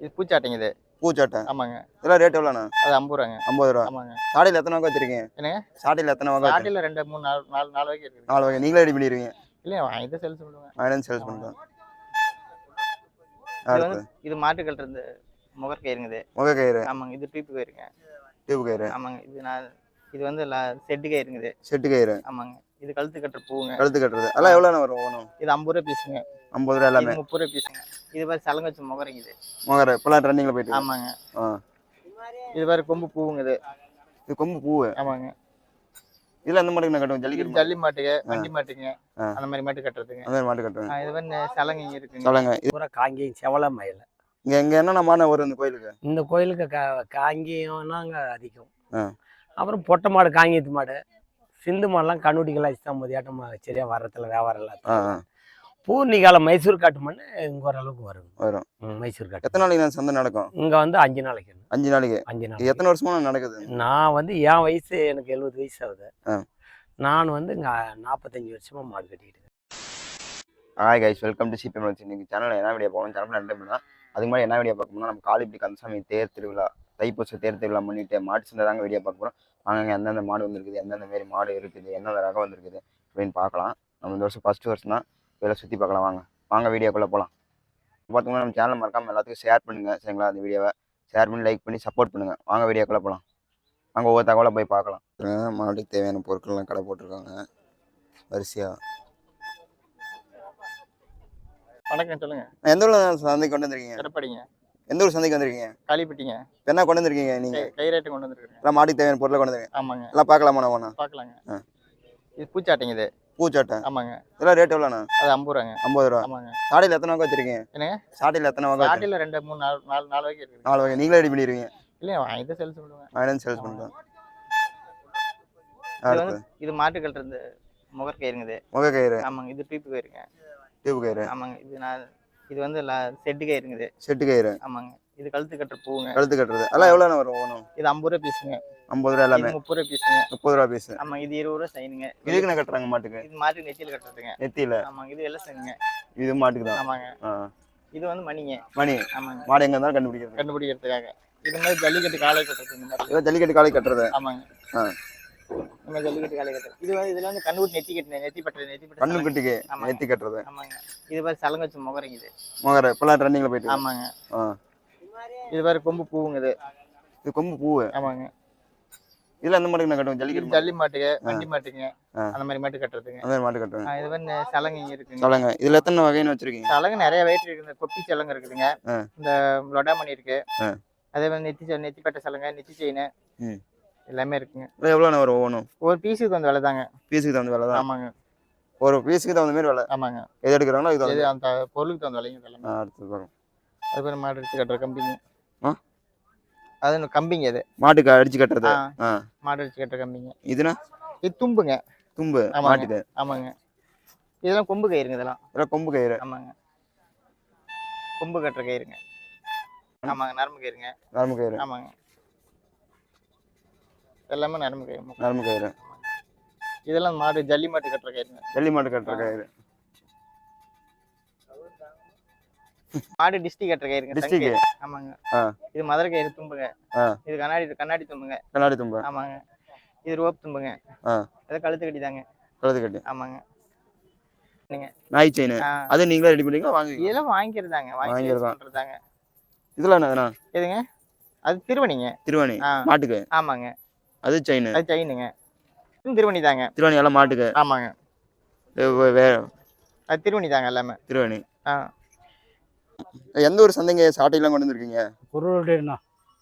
இது பூச்சாட்டைங்க இது. பூச்சாட்டை. ஆமாங்க. இதெல்லாம் ரேட் எவ்வளோண்ணா? அது ரூ. 50. ரூ. 50. ஆமாங்க. சாடையில் எத்தனை வகை வச்சிருக்கீங்க? என்னங்க? சாடையில் எத்தனை வகை? சாட்டையில 2, 3, 4 வகை இருக்குது. 4 வகை. நீங்களே ரெடி பண்ணிடுவீங்க? இல்லையா வாங்கி தான் சேல்ஸ் பண்ணுவேன். வாங்கி சேல்ஸ் பண்ணுறோம். இது மாட்டு கட்டுறது முகர் கயிறுங்க இது. முகர் கயிறு. ஆமாங்க. இது டியூப் கயிறுங்க. டியூப் கயிறு. ஆமாங்க. இது வந்து செட்டு கயிறுங்க இது. செட்டு கயிறு. ஆமாங்க. இது கழுத்து கட்டுற பூவுங்க. கழுத்து கட்டுறது. அதெல்லாம் எவ்வளோண்ணா வரும் ஒவ்வொன்றும்? இது ரூ. 50 பீஸுங்க. ரூ. 50 எல்லாமே? இது ரூ. 30 பீஸுங்க. இது மாதிரி சலங்க வச்சு முகரைங்க இது. முகரை இப்போலாம் ட்ரெண்டிங்கில் போயிட்டு. ஆமாங்க. இது மாதிரி கொம்பு பூவுங்க இது. இது கொம்பு பூவு. ஆமாங்க. இதில் எந்த மாட்டுக்கு நான் கட்டுவோம்? ஜல்லிக்கட்டு. ஜல்லி மாட்டுக்கு, வண்டி மாட்டுங்க, அந்த மாதிரி மாட்டு கட்டுறதுங்க. அந்த மாதிரி மாட்டு கட்டுவேன். இது மாதிரி சலங்க இருக்குங்க. சலங்க. இது பூரா காங்கேயம் செவல மயில். இங்கே என்னென்ன மாடு வரும் இந்த கோயிலுக்கு? இந்த கோயிலுக்கு காங்கேயம்னா அங்கே அதிகம். அப்புறம் பொட்டை மாடு, காங்கேயத்து மாடு, சிந்து மாடுலாம் கண்ணுட்டிகள் அடிச்சுதான் மதியாட்டம் சரியாக வர்றதில்ல, வியாபாரம் இல்லாத. பூர்ணிகால மைசூர் காட்டு மண் இங்கே ஓரளவுக்கு வரும். மைசூர் காட்டு. எத்தனை நாளைக்கு சந்தை நடக்கும்? இங்கே வந்து 5 நாளைக்கு. 5 நாளைக்கு. 5 நாளைக்கு. எத்தனை வருஷமா நடக்குது? நான் வந்து என் வயசு எனக்கு 70 வயசு ஆகுது. நான் வந்து இங்கே 45 வருஷமா மாடு கட்டிக்கிட்டு. Hi guys, welcome to Sibi Malarchi. இன்னைக்கு சேனலில் என்ன வீடியோ போகணும் சேனல் நன்றி. அதுக்கு மாதிரி என்ன வீடியோ பார்க்கணும்னா நம்ம காளிப்பட்டி கந்தசாமி தேர் திருவிழா, தைப்பூச தேர் திருவிழா பண்ணிட்டு மாட்டு சந்தை தாங்க வீடியோ பார்க்க போகிறோம். வாங்க எந்தெந்த மாடு வந்துருக்குது, எந்தெந்த மாரி மாடு இருக்குது, எந்தெந்த ரகம் வந்துருக்குது அப்படின்னு பார்க்கலாம். நம்ம இந்த வருஷம் ஃபஸ்ட்டு வருஷம் தான் வேலை சுற்றி பார்க்கலாம். வாங்க வீடியோக்குள்ளே போகலாம். பார்த்தோம்னா நம்ம சேனல் மறக்காமல் எல்லாத்துக்கும் ஷேர் பண்ணுங்கள் சரிங்களா? அந்த வீடியோவை ஷேர் பண்ணி லைக் பண்ணி சப்போர்ட் பண்ணுங்கள். வாங்க வீடியோக்குள்ளே போகலாம். வாங்க ஒவ்வொரு தகவலை போய் பார்க்கலாம். மாட்டுக்கு தேவையான பொருட்கள்லாம் கடை போட்டிருக்காங்க வரிசையாக. வணக்கம், சொல்லுங்க. எந்த ஊரில் சந்தைக்கு கொண்டு வந்திருக்கீங்க? எடப்பாடிங்க. எந்த ஊர் சந்தைக்கு வந்திருக்கீங்க? காளிப்பட்டிங்க. என்ன கொண்டு வந்திருக்கீங்க நீங்கள்? கைரேட்டு கொண்டு வந்திருக்கீங்க. எல்லாம் மாட்டுக்கு தேவையான பொருளை கொண்டு வந்திருக்கீங்க. ஆமாங்க. எல்லாம் பார்க்கலாமா? ஒன்றா பார்க்கலாங்க. இது பூச்சாட்டைங்க இது. பூச்சாட்டை. ஆமாங்க. இதெல்லாம் ரேட் எவ்வளோண்ணா? அது ரூ. 50. 50. ஆமாங்க. சாடையில் எத்தனை வகை வச்சிருக்கீங்க? என்னங்க? சாடையில் எத்தனை வகை? சாட்டையில 2, 3, 4 வகை இருக்குது. 4 வகை. நீங்களே ரெடி பண்ணிடுவீங்க? இல்லையா வாங்கி தான் சேல்ஸ் பண்ணுவேன். வாங்கி சேல்ஸ் பண்ணுறோம். இது மாட்டு கட்டுறது முகர் கயிறுங்க இது. முகர் கயிறு. ஆமாங்க. இது டியூப் கயிறுங்க. டியூப் கயிறு. ஆமாங்க. இது வந்து செட்டு கயிறுங்க இது. செட்டு கயிறு. ஆமாங்க. இது கழுத்து கட்டுற பூவுங்க. கழுத்து கட்டுறது. அதெல்லாம் எவ்வளோண்ணா வரும் ஒவ்வொன்றும்? இது ரூ. 50 பீஸுங்க. 50 எல்லாமே? ரூ. 30 பீஸுங்க. 30 பீஸ். ஆமாங்க. இது ரூ. 20 சைனுங்க. இதுக்கு நான் கட்டுறாங்க மாட்டுக்கு? இது மாட்டுக்கு நெத்தியில் கட்டுறதுங்க. நெத்தியில். ஆமாங்க. இது எல்லாம் சைனுங்க. இது மாட்டுக்கு தான். ஆமாங்க. இது வந்து மணிங்க. மணி. ஆமாங்க. மாடு எங்கே இருந்தாலும் கண்டுபிடிக்கிறதுக்காக. இது மாதிரி ஜல்லிக்கட்டு காலை கட்டுறது. இந்த மாதிரி இதை ஜல்லிக்கட்டு காலை கட்டுறது. ஆமாங்க. நம்ம ஜல்லிக்கட்டு காலை கட்டுறது. இதுல வந்து கண்ணுக்குட்டி நெத்தி பட்டுறது. கண்ணுக்குட்டிக்கு நெத்தி கட்டுறது. ஆமாங்க. இது மாதிரி சலங்க வச்சு முகரைங்க இது. முகரை இப்பெல்லாம் ட்ரெண்டிங்கில் போயிட்டு. ஆமாங்க. இது மாதிரி கொம்பு பூவுங்க இது. இது கொம்பு பூவு. ஆமாங்க. இதில் எந்த மாட்டுக்கு நான் கட்டுவோம்? ஜல்லிக்கட்டு. ஜல்லி மாட்டுக்கு, வண்டி மாட்டுங்க, அந்த மாதிரி மாட்டு கட்டுறதுங்க. அந்த மாதிரி மாட்டு கட்டுவேன். இது மாதிரி சலங்க இருக்குங்க. சலங்க. இதில் எத்தனை வகைன்னு வச்சிருக்கீங்க? சலங்க நிறைய வெயிட் இருக்குது. கொப்பி சலங்க இருக்குதுங்க. இந்த லொடாமணி இருக்கு. அதே மாதிரி நெத்தி பட்டை சலங்க, நெத்தி செயின் எல்லாமே இருக்குங்க. எவ்வளோண்ணா வரும் ஒவ்வொன்றும்? ஒரு பீஸுக்கு வந்து விலை தாங்க. பீஸுக்கு தகுந்த விலை தான். ஆமாங்க. ஒரு பீஸுக்கு தகுந்த மாதிரி விலை. ஆமாங்க. எது எடுக்கிறாங்களோ இது அந்த பொருளுக்கு தகுந்த விலைங்க. அடுத்து பாருங்க. அது பேர் மாடு அடிச்சு கட்டுற கம்பிங்க. அது கம்பிங்க. அது மாட்டுக்கு அடிச்சு கட்டுறது. மாடு அடிச்சு கட்டுற கம்பிங்க. இதுனா? இது தும்புங்க. தும்பு மாட்டுக்கு. ஆமாங்க. இதெல்லாம் கொம்பு கயிறுங்க. இதெல்லாம் கொம்பு கயிறு. ஆமாங்க. கொம்பு கட்டுற கயிறுங்க. ஆமாங்க. நரம்பு கயிறுங்க. நரம்பு கயிறு. ஆமாங்க. எல்லாமே நரம்பு கயிறு. நரம்பு கயிறு. இதெல்லாம் மாடு ஜல்லி மாட்டு கட்டுற கயிறுங்க. ஜல்லி மாட்டு கட்டுற கயிறு. மாடு டிஸ்டி கட்டுற கயிறுங்க. டிஸ்டிக்கு. ஆமாங்க. இது மதுரை கயிறு தும்புங்க. இது கண்ணாடி தும்புங்க. கண்ணாடி தும்பு. ஆமாங்க. இது ரோப் தும்புங்க. அது கழுத்து கட்டி தாங்க. கழுத்து கட்டி. ஆமாங்க. நீங்க நாய் செயின் அது நீங்களே ரெடி பண்ணீங்களா? இதெல்லாம் வாங்கிக்கிறதாங்க. வாங்கிக்கிறதாங்க. இதெல்லாம் என்னதுண்ணா? எதுங்க? அது திருவணிங்க. திருவணி மாட்டுக்கு. ஆமாங்க. அது செயின். அது செயினுங்க. திருவணி தாங்க. திருவணி எல்லாம் மாட்டுக்கு. ஆமாங்க. அது திருவணி தாங்க எல்லாமே. திருவணி. எந்த ஒரு சந்தைங்க சாட்டையெல்லாம் கொண்டு வந்திருக்கீங்க? பொருள்னா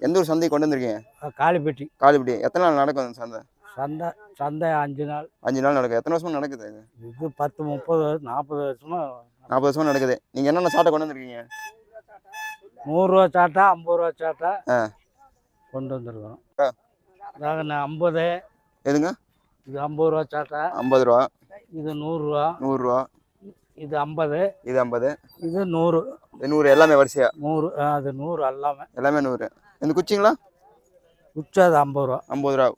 எந்த ஒரு சந்தை கொண்டு வந்திருக்கீங்க? காளிப்பட்டி. காளிப்பட்டி. எத்தனை நாள் நடக்கும் அந்த சந்தை? சந்தை 5 நாள். 5 நாள் நடக்கும். எத்தனை வருஷமா நடக்குது இது? 10, 30, 40 வருஷமா. 40 வருஷமா நடக்குது. நீங்க என்னென்ன சாட்டை கொண்டு வந்திருக்கீங்க? 100 ரூபா சாட்டா, 50 ரூபா சாட்டா கொண்டு வந்திருக்கோம். நாங்கள் 50. எதுங்க? இது 50 ரூபா சாட்டா. 50 ரூபா. இது 100 ரூபா. 100 ரூபா. இது 50. இது 50. இது 100. 100 எல்லாமே வரிசையா? 100. அது 100 எல்லாமே 100. இந்த குச்சிங்களா? குச்சி அது 50 ரூபா. 50 ரூபா.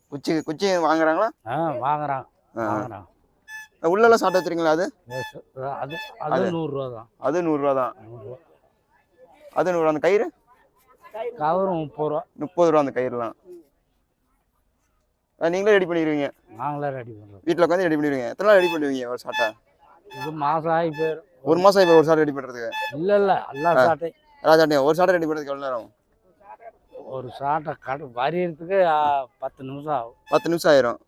குச்சி வாங்குறாங்களா? வாங்குறாங்க. உள்ளெல்லாம் சாட்டை வச்சுருக்கீங்களா? அது 100 ரூபா தான். அது 100 ரூபா தான். அது 100 ரூபா. அந்த கயிறு? கவரு 30 ரூபா. 30 ரூபா அந்த கயிறுலாம். நீங்களே ரெடி பண்ணிடுவீங்க? நாங்களே ரெடி பண்ணுறோம். வீட்டில் உட்காந்து ரெடி பண்ணிடுவீங்க. எத்தனை நாள் ரெடி பண்ணுவீங்க ஒரு சாட்டை? இது மாதம் ஆகி போயிடும். 1 மாதம் இப்போ ஒரு சாட்டை ரெடி பண்ணுறதுக்கு? இல்லை எல்லா சாட்டையும். எல்லா சாட்டையும் ஒரு சாட்டை ரெடி பண்ணுறதுக்கு எவ்வளோ நேரம்? ஒரு சாட்டை வரையறதுக்கு 10 நிமிஷம் ஆகும். 10 நிமிஷம் ஆயிரும்.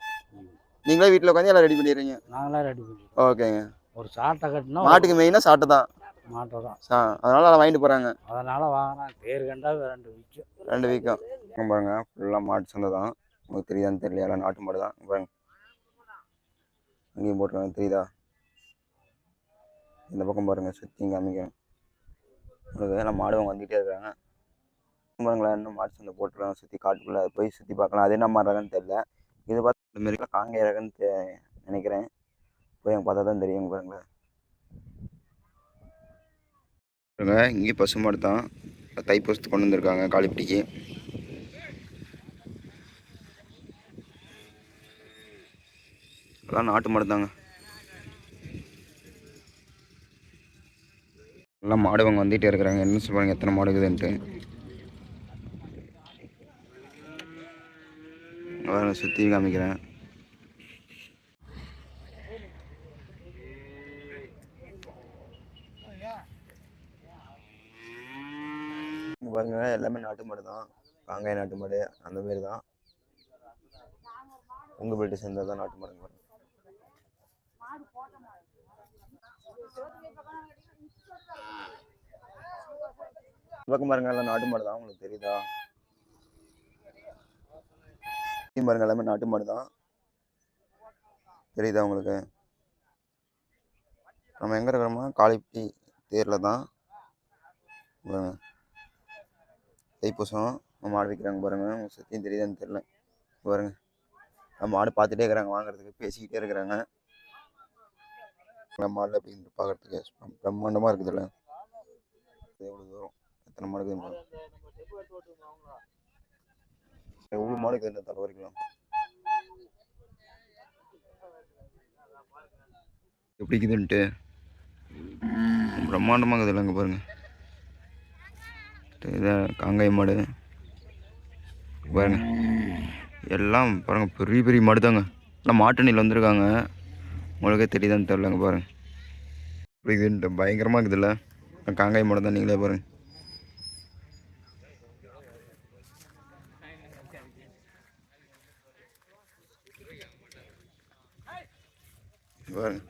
நீங்களே வீட்டில் உட்காந்து எல்லாம் ரெடி பண்ணிடுறீங்க? நாங்களே ரெடி பண்ணுறோம். ஓகேங்க. ஒரு சாட்டை கட்டினா மாட்டுக்கு மெயினாக சாட்டை தான். மாட்டை தான். அதனால அதை வாங்கிட்டு போகிறாங்க. அதனால வாங்கினா பேர் கண்டா 2 விற்கும். 2 வீக்கம் பாருங்க. ஃபுல்லாக மாட்டு சந்தை தான். உங்களுக்கு தெரியுதான்னு தெரியல. எல்லாம் நாட்டு மாடு தான் பாருங்க. அங்கேயும் போட்டுருக்காங்க தெரியுதா? இந்த பக்கம் பாருங்க, சுற்றி காமிக்கிறேன் உங்களுக்கு. எல்லாம் மாடு அவங்க வந்துகிட்டே இருக்காங்க பாருங்களேன். இன்னும் மாட்டு சந்தை போட்டுருக்காங்க சுற்றி காட்டுக்குள்ளே. அதை போய் சுற்றி பார்க்கலாம். அது என்ன மாதிரி ரகன்னு தெரியல. இது பார்த்து இந்த மாரிலாம் காங்கேய ரகன்னு நினைக்கிறேன். போய் அங்கே பார்த்தா தான் தெரியும் பாருங்களேன். இங்கே பசு மாடு தான் தைப்பூசத்துக்கு கொண்டு வந்திருக்காங்க காளிப்பட்டிக்கு. எல்லாம் நாட்டு மாடு தாங்க. எல்லாம் மாடு அவங்க வந்துகிட்டே இருக்கிறாங்க. என்ன சொல்லுவாங்க எத்தனை மாடு இருக்குதுன்ட்டு. சுற்றி காமிக்கிறேன். பாருங்க, எல்லாமே நாட்டு மாடு தான். காங்காய் நாட்டு மாடு அந்த மாரி தான். உங்கள் வீட்டு சேர்ந்தது தான் நாட்டு மாடுங்க. பாருங்க பக்கம் பாருங்க, எல்லாம் நாட்டு மாடு தான். உங்களுக்கு தெரியுதா? பாருங்க, எல்லாமே நாட்டு மாடு தான். தெரியுதா உங்களுக்கு? நம்ம எங்கே இருக்கிறோமா? காளிப்பட்டி தேரில் தான். பாருங்க, தைப்பூசம் மாடு விற்கிறாங்க பாருங்க. உங்களுக்கு சுற்றியும் தெரியுதான்னு தெரியல. பாருங்க, நம்ம மாடு பார்த்துட்டே இருக்கிறாங்க. வாங்குறதுக்கு பேசிக்கிட்டே இருக்கிறாங்க. மாடு அப்படின்னு பார்க்கறதுக்கு பிரம்மாண்டமாக இருக்குதுல்ல. எவ்வளோ தூரம் எத்தனை மாடு இருக்குது? எவ்வளோ மாடு இருக்குது இந்த தலை வரைக்கும். எப்படி இருக்குதுன்ட்டு பிரம்மாண்டமாக இருக்குதுல்ல. அங்கே பாருங்க, இதான் காங்காய் மாடு பாருங்க. எல்லாம் பாருங்க, பெரிய பெரிய மாடு தாங்க. எல்லாம் மாட்டுண்ணியில் வந்திருக்காங்க. உங்களுக்கே தெரியுதான்னு தெரிலங்க. பாருங்க, இப்படி இதுன்ட்டு பயங்கரமாக இருக்குதுல்ல. காங்காய் மாடு தான். நீங்களே பாருங்க. பாருங்க,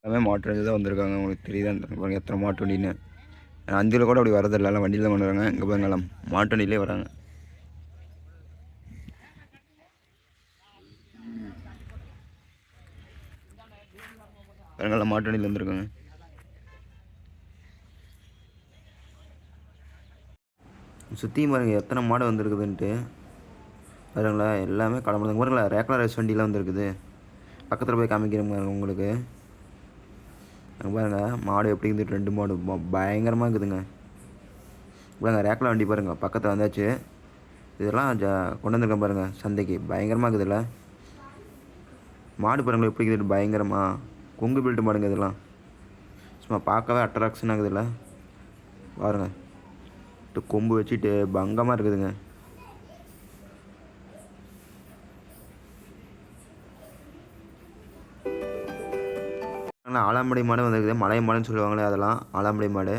எல்லாமே மாட்டு வண்டி தான் வந்திருக்காங்க. உங்களுக்கு தெரியுதான் பாருங்க எத்தனை மாட்டு வண்டின்னு. அஞ்சில் கூட அப்படி வரதில்லை. எல்லாம் வண்டியில் தான் பண்ணுறாங்க. இங்கே பாருங்க, எல்லாம் மாட்டு வண்டியிலே வராங்க. பாருங்க, எல்லாம் மாட்டு வண்டியில் வந்துருக்காங்க. சுற்றியும் பாருங்கள் எத்தனை மாடு வந்துருக்குதுன்ட்டு. பாருங்களா, எல்லாமே கிளம்புறது பாருங்களா. ரேக்லா ரைஸ் வண்டிலாம் வந்துருக்குது. பக்கத்தில் போய் காமிக்கிறேன் உங்களுக்கு. அங்கே பாருங்கள் மாடு எப்படி இருந்துட்டு. 2 மாடு பயங்கரமாக இருக்குதுங்க. பாருங்க, ரேக்லா வண்டி பாருங்கள் பக்கத்தில் வந்தாச்சு. இதெல்லாம் கொண்டு வந்திருக்கேன் பாருங்கள் சந்தைக்கு. பயங்கரமாக இருக்குதுல்ல மாடு. பாருங்களா எப்படி இருக்குது பயங்கரமாக. கொங்கு பில்ட்டு மாடுங்க இதெல்லாம். சும்மா பார்க்கவே அட்ராக்ஷன் ஆகுதுல்ல. பாருங்கள், கொம்பு வச்சுட்டு பங்கமாக இருக்குதுங்க. ஆலாம்படி மாடு வந்துருக்குது. மலை மாடுன்னு சொல்லுவாங்களே, அதெல்லாம் ஆலாம்படி மாடு.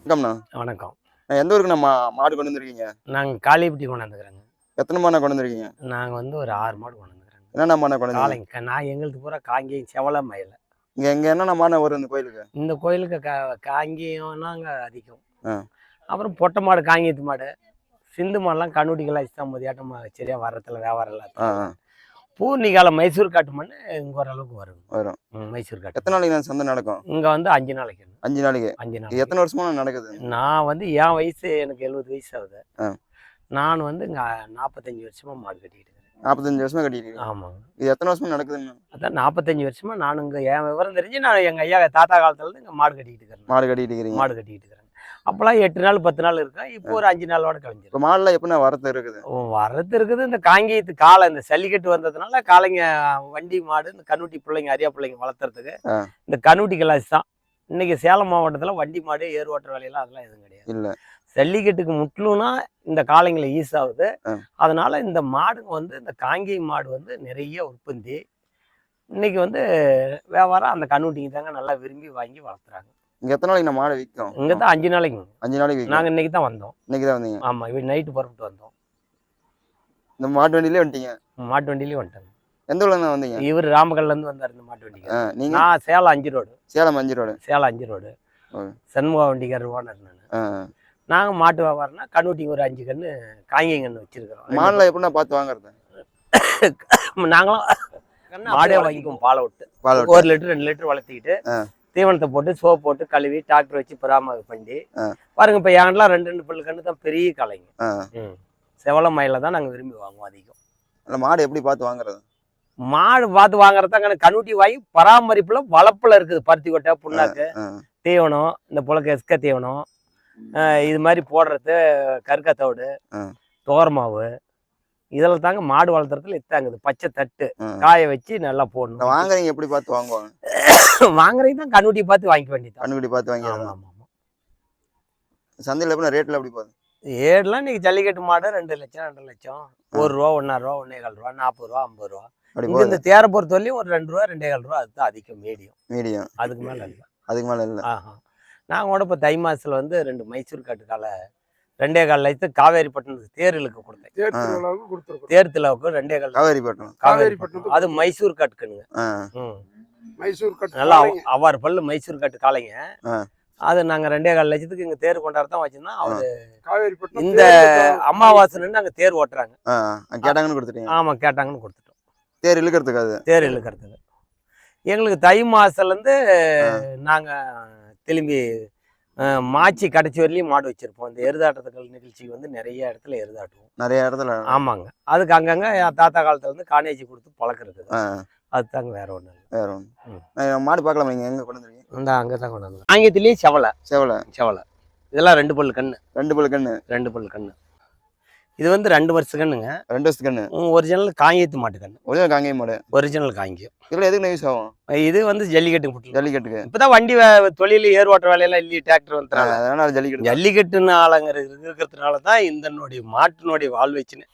வணக்கம்ண்ணா. வணக்கம். எந்த ஊருக்கு நம்ம மாடு கொண்டு வந்துருக்கீங்க? நாங்கள் காளிப்பட்டி கொண்டு வந்துக்கிறோங்க. எத்தனை மாடு கொண்டு வந்துருக்கீங்க? நாங்கள் வந்து ஒரு 6 மாடு கொண்டு வந்துக்கிறோங்க. என்னென்ன மாடு கொண்டு காலைங்க. நான் எங்களுக்கு பூரா காங்கேயம் செவலை மயில். இங்கே என்னென்ன மாடு வரும் இந்த கோயிலுக்கு? இந்த கோயிலுக்கு காங்கேயம்னா அங்கே அதிகம். அப்புறம் பொட்டை மாடு, காங்கேயத்து மாடு, சிந்து மாடுலாம் கண்ணுட்டிகளாக வச்சு தான் மதியாட்டம் சரியாக வர்றதில்ல வியாபாரம் இல்லை. பூர்ணிகால மைசூர் காட்டு மண் இங்கே ஓரளவுக்கு வரும். மைசூர் காட்டு. எத்தனை நாளைக்கு சந்தை நடக்கும்? இங்கே வந்து 5 நாளைக்கு. 5 நாளைக்கு. 5 நாளைக்கு. எத்தனை வருஷமா நடக்குது? நான் வந்து என் வயசு எனக்கு 70 வயசு ஆகுது. நான் வந்து இங்கே 45 வருஷமா மாடு கட்டிக்கிட்டு இருக்கேன். 45 வருஷமா கட்டிக்கிட்டு? ஆமாங்க. இது எத்தனை வருஷமா நடக்குதுன்னு? அதான் 45 வருஷமா நான் இங்கே என் விவரம் தெரிஞ்சு நான் எங்கள் ஐயா தாத்தா காலத்துலேருந்து இங்கே மாடு கட்டிக்கிட்டு இருக்கிறேன். மாடு கட்டிக்கிட்டு இருக்கிறீங்க? மாடு கட்டிக்கிட்டு இருக்கிறேன். அப்போல்லாம் 8 நாள் 10 நாள் இருக்கும். இப்போ ஒரு 5 நாளோட கழிஞ்சிடும். இப்போ மாடெல்லாம் எப்படின்னா வரத்து இருக்குது? வரது இருக்குது. இந்த காங்கேயத்து காளை இந்த ஜல்லிக்கட்டு வந்ததுனால காளைங்க வண்டி மாடு இந்த கண்ணுட்டி பிள்ளைங்க அரியா பிள்ளைங்க வளர்த்துறதுக்கு இந்த கண்ணுட்டி கிளாஸ் தான். இன்னைக்கு சேலம் மாவட்டத்தில் வண்டி மாடு ஏர் ஓட்டுற வேலையெல்லாம் அதெல்லாம் எதுவும் கிடையாது. இல்லை, ஜல்லிக்கட்டுக்கு முட்டலும்னா இந்த காளைங்களை யூஸ் ஆகுது. அதனால இந்த மாடுங்க வந்து இந்த காங்கேய மாடு வந்து நிறைய உற்பத்தி. இன்னைக்கு வந்து வியாபாரம் அந்த கண்ணுட்டிங்க தாங்க நல்லா விரும்பி வாங்கி வளர்த்துறாங்க. இங்கே எத்தனை நாளைக்கு நம்ம மாடு விற்கும்? இங்கே தான் 5 நாளைக்கு. 5 நாளைக்கு நாங்கள் இன்னைக்கு தான் வந்தோம். இன்னைக்கு தான் வந்தீங்க? ஆமாம், இப்போ நைட்டு புறப்பட்டு வந்தோம். இந்த மாட்டு வண்டியிலே வந்துட்டீங்க? மாட்டு வண்டியிலே வந்துட்டாங்க. எந்த ஊர்ல வந்தீங்க? இவர் ராமகல்லேருந்து வந்தார் இந்த மாட்டு வண்டிக்கு. நீங்க? நான் Salem 5 road. Salem 5 road. Salem 5 road. Shanmuga வண்டிக்கார் ஓனர் நான். நாங்கள் மாட்டு வியாபாரம்னா கண்ணுட்டி ஒரு 5 கன்று காங்கேய கன்று வச்சிருக்கிறோம். மாடெல்லாம் எப்படின்னா பார்த்து வாங்குறது? நாங்களும் மாடே வாங்கிக்குவோம் பாலை விட்டு. 1 லிட்டர் 2 லிட்டர் வளர்த்திக்கிட்டு தீவனத்தை போட்டு சோப்பு போட்டு கழுவி டிராக்டர் வச்சு பராமரிப்பு பண்ணி பாருங்க. இப்போ என்லாம் 2 பல்லு கன்று தான் பெரிய காளைங்க. செவல மயில தான் நாங்கள் விரும்பி வாங்குவோம் அதிகம். அந்த மாடு எப்படி பார்த்து வாங்குறது? மாடு பார்த்து வாங்குறதாங்க கண்ணுட்டி வாங்கி பராமரிப்புல வளர்ப்புல இருக்குது. பருத்தி கொட்டை புண்ணாக்கு தீவனம் இந்த புழக்க எஸ்க தீவனம் இது மாதிரி போடுறது கருக்கத்தோடு தோரமாவு இதெல்லாம் தாங்க மாடு வளர்த்துறதுல இத்தாங்குது. பச்சை தட்டு காய வச்சு நல்லா போடணும். வாங்குறீங்க எப்படி பார்த்து வாங்குவாங்க? வாங்குறீங்க தான் கண்ணுட்டி பார்த்து வாங்கிக்க வேண்டியது. கண்ணுட்டி பார்த்து வாங்கி. ஆமாம் ஆமாம். சந்தையில் எப்படி ரேட்ல எப்படி போகுது? ஏடுலாம் இன்னைக்கு ஜல்லிக்கட்டு மாடு 2 லட்சம் 2 லட்சம் 1 ரூபா 1.5 ரூபா 1.25 ரூபா 40 ரூபா 50 ரூபா. இந்த தேரை பொறுத்த வரையும் ஒரு 2 ரூபா 2.25 ரூபா அதுதான் அதிகம். மீடியம் அதுக்கு மேல இல்லை. அதுக்கு மேல இல்லை. நாங்கள் கூட இப்போ தை மாசத்துல வந்து 2 மைசூர் காட்டு காலை 2.25 லட்சத்து காவேரிப்பட்டினத்துக்கு தேர் இழுக்க கொடுத்தேன். தேர் திருவிழாவுக்கு 2.25 காவேரிப்பட்டினம். அது மைசூர் காட்டுக்குனுங்க. மைசூர் காட்டு நல்லா அவ்வாறு பல்லு மைசூர் காட்டு காளைங்க. அது நாங்கள் 2.25 லட்சத்துக்கு இங்கே தேர் கொண்டாடத்தான் வச்சிருந்தோம். அவரு காவேரிப்பட்டினம் இந்த அமாவாசைன்னு அங்கே தேர் ஓட்டுறாங்க. கேட்டாங்கன்னு கொடுத்துட்டீங்க? ஆமாம், கேட்டாங்கன்னு கொடுத்துட்டோம். தேர் இழுக்கிறதுக்கு? தேர் இழுக்கிறதுக்கு எங்களுக்கு தை மாசத்துலேருந்து நாங்கள் திரும்பி மாச்சி கடைசி வரலையும் மாடு வச்சிருப்போம். இந்த எருதாட்டத்துக்கள் நிகழ்ச்சிக்கு வந்து நிறைய இடத்துல எருதாட்டுவோம். நிறைய இடத்துல? ஆமாங்க. அதுக்கு அங்கங்க என் தாத்தா காலத்துல இருந்து காணேஜி கொடுத்து பழக்கம் இருக்குது. அதுதாங்க, வேற ஒண்ணு இல்லை. வேற ஒன்று மாடு பார்க்கலாம். நீங்க எங்க கொண்டு வந்துருக்கீங்க? இந்த அங்கதான் கொண்டு வந்து ஆங்கிலத்திலயும் செவலை இதெல்லாம் 2 பல்லு கண்ணு. 2 பல்லு கண்ணு. 2 பல்லு கண்ணு. இது வந்து 2 வருஷ கண்ணுங்க. 2 வருஷ கண்ணு. ஒரிஜினல் காங்கேயத்து மாட்டு கண்ணு. ஒரிஜினல் காங்கேய மாடு. ஒரிஜினல் காங்கேயம். இதுல எதுக்கு யூஸ் ஆகும்? இது வந்து ஜல்லிக்கட்டுக்கு. ஜல்லிக்கட்டுக்கு இப்பதான் வண்டி தொழில் ஏர் ஓட்டுற வேலையெல்லாம் இல்லையே, டிராக்டர் வந்துடுறாங்க. அதனால ஜல்லிக்கட்டு. ஜல்லிக்கட்டுன்னு இருக்கிறதுனால தான் இந்த மாட்டினுடைய வாழ் வச்சுன்னு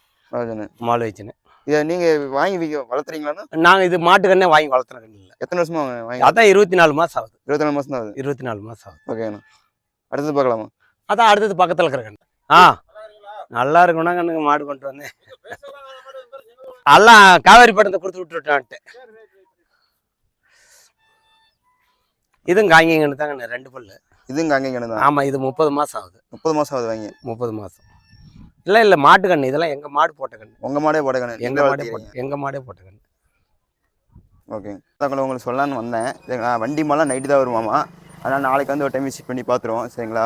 இதை நீங்க வாங்கி வளர்த்துறீங்களா? நாங்க இது மாட்டு கண்ணே வாங்கி வளர்த்துற கண்ணு இல்லை. எத்தனை வருஷமா வாங்கி? அதான் 24 மாசம் ஆகுது. 24 மாசம் தான் ஆகுது. 24 மாசம் ஆகுது. ஓகேண்ணா. அடுத்தது பார்க்கலாமா? அதான் அடுத்தது பக்கத்துல இருக்கிற கண்ணு. நல்லா இருக்கும்னா கண்ணுக்கு மாடு கொண்டு வந்தேன். எல்லாம் காவேரிப்பட்டினத்தை கொடுத்து விட்டுட்டான்ட்டு. இதுவும் காங்கேய கண்ணு தாங்க. 2 பல்லு. இதுவும் காங்கேய கண்ணு தான். ஆமா, இது 30 மாசம் ஆகுது. 30 மாசம் ஆகுது வாங்கி? 30 மாசம். இல்ல மாட்டு கண்ணு. இதெல்லாம் எங்க மாடு போட்ட கண்ணு. உங்க மாடே போட்ட கண்ணு? எங்க மாடே போட்ட கண்ணு. ஓகே. அதான் உங்களுக்கு சொல்லலான்னு வந்தேன். சரிங்களா? வண்டி மாலாம் நைட்டு தான் வருமாமா. அதனால் நாளைக்கு வந்து ஒரு டைம் விசிட் பண்ணி பார்த்துருவோம். சரிங்களா?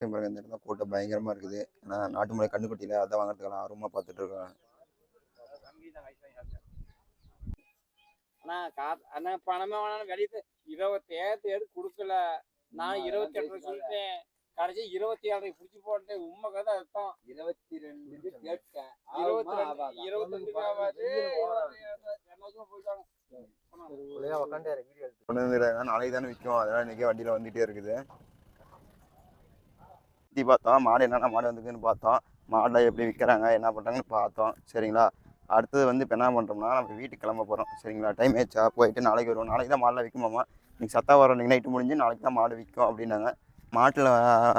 இந்த இடத்துல கூட்டம் பயங்கரமாக இருக்குது. ஏன்னா நாட்டு முறை கண்ணுக்குட்டியில் அதான் வாங்குறதுக்கெல்லாம் ஆர்வமாக பார்த்துட்டு இருக்கோம். பணமே வேணாலும் வெளியே 27 கொடுக்கல. நான் 28 சொல்லிட்டேன். கடைசி 27 புடிச்சு போட்டேன். உண்மை கதை அதுதான். 22 கேட்டேன். 22 ஆகாது. நாளைக்கு தானே விற்கும். அதனால இன்னைக்கு வண்டியில் வந்துகிட்டே இருக்குது. சுற்றி பார்த்தோம். மாடு என்னென்ன மாடு வந்துக்குன்னு பார்த்தோம். மாடை எப்படி விற்கிறாங்க என்ன பண்ணுறாங்கன்னு பார்த்தோம். சரிங்களா? அடுத்தது வந்து இப்போ என்ன பண்ணுறோம்னா நம்ம வீட்டுக்கு கிளம்ப போகிறோம். சரிங்களா? டைம் ஆயிடுச்சா, போயிட்டு நாளைக்கு வருவோம். நாளைக்கு தான் மாடெலாம் விற்குமாமா. இன்றைக்கி சத்தா வரோம். இன்றைக்கி நைட்டு முடிஞ்சு நாளைக்கு தான் மாடு விற்கும் அப்படின்னாங்க. மாட்டில்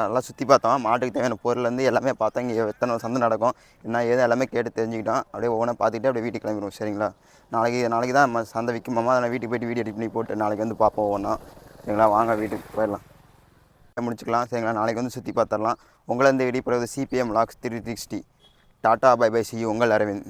எல்லாம் சுற்றி பார்த்தோம். மாட்டுக்கு தேவையான பொருள்லேருந்து எல்லாமே பார்த்தோம். இங்கே எத்தனை சந்தை நடக்கும் என்ன ஏதோ எல்லாமே கேட்டு தெரிஞ்சுக்கிட்டோம். அப்படியே ஒவ்வொன்றா பார்த்துக்கிட்டு அப்படியே வீட்டுக்கு கிளம்பிடுவோம். சரிங்களா? நாளைக்கு தான் நம்ம சந்தை விற்குமாமா. அதனால் வீட்டுக்கு போய்ட்டு வீடியோ எடிட் பண்ணி போட்டு நாளைக்கு வந்து பார்ப்போம் ஒவ்வொன்றா. சரிங்களா? வாங்க வீட்டுக்கு போயிடலாம், முடிச்சுக்கலாம். சரிங்களா? நாளைக்கு வந்து சுற்றி பார்த்துடலாம். உங்களை இந்த வீடியோ போகிறது CPM Vlogs 360. Tata bye bye, see உங்கள் அரவிந்த்.